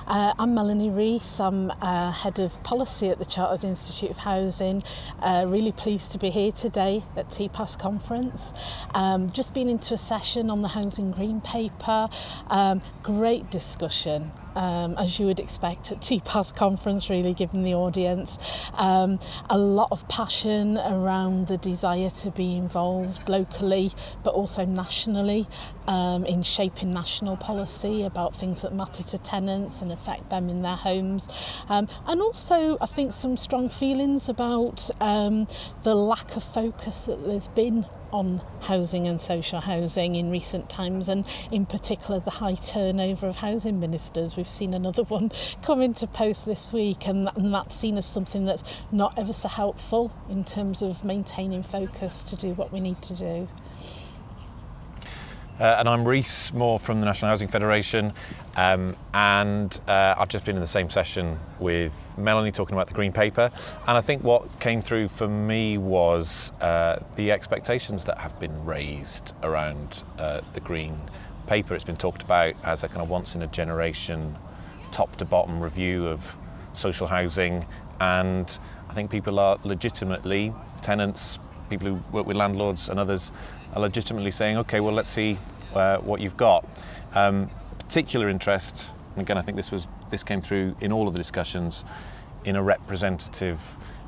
I'm Melanie Rees. I'm Head of Policy at the Chartered Institute of Housing. Really pleased to be here today at TPAS conference. Just been into a session on the Housing Green Paper. Great discussion. As you would expect at TPAS conference, really, given the audience. A lot of passion around the desire to be involved locally, but also nationally, in shaping national policy about things that matter to tenants and affect them in their homes. And also, I think, some strong feelings about the lack of focus that there's been on housing and social housing in recent times, and in particular the high turnover of housing ministers. We've seen another one come into post this week, and that's seen as something that's not ever so helpful in terms of maintaining focus to do what we need to do. And I'm Rees Moore from the National Housing Federation, and I've just been in the same session with Melanie talking about the Green Paper, and I think what came through for me was the expectations that have been raised around the Green Paper. It's been talked about as a kind of once in a generation top to bottom review of social housing, and I think people are legitimately, tenants, people who work with landlords and others, are legitimately saying, okay, well, let's see what you've got. Particular interest, and again, I think this came through in all of the discussions, in a representative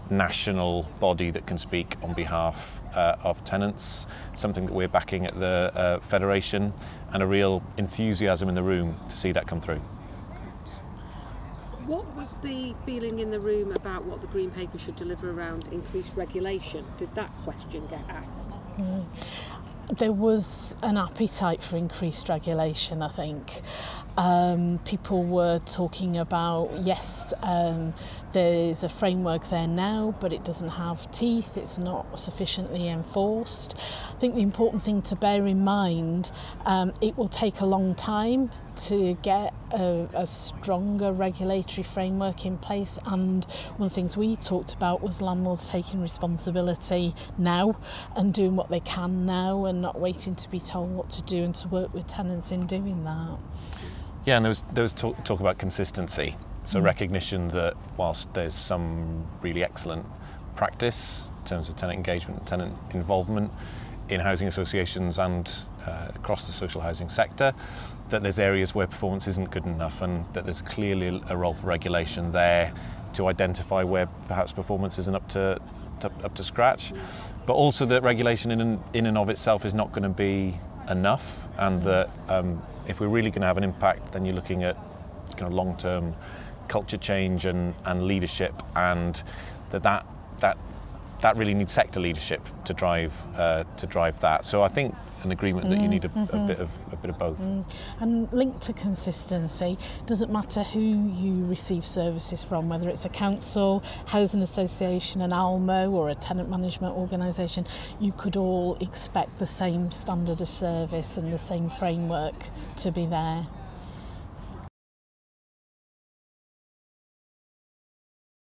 national body that can speak on behalf of tenants, something that we're backing at the Federation, and a real enthusiasm in the room to see that come through. What was the feeling in the room about what the Green Paper should deliver around increased regulation? Did that question get asked? There was an appetite for increased regulation, I think. People were talking about, yes, there's a framework there now, but it doesn't have teeth, it's not sufficiently enforced. I think the important thing to bear in mind, it will take a long time to get a stronger regulatory framework in place, and one of the things we talked about was landlords taking responsibility now and doing what they can now and not waiting to be told what to do, and to work with tenants in doing that. Yeah, and there was talk about consistency, so recognition that whilst there's some really excellent practice in terms of tenant engagement and tenant involvement in housing associations and across the social housing sector, that there's areas where performance isn't good enough, and that there's clearly a role for regulation there to identify where perhaps performance isn't up to scratch, but also that regulation in and of itself is not going to be enough, and that if we're really going to have an impact, then you're looking at kind of long-term culture change and leadership, and that really needs sector leadership to drive that. So I think an agreement that you need a bit of both. And linked to consistency, doesn't matter who you receive services from, whether it's a council, housing association, an ALMO, or a tenant management organisation, you could all expect the same standard of service and the same framework to be there.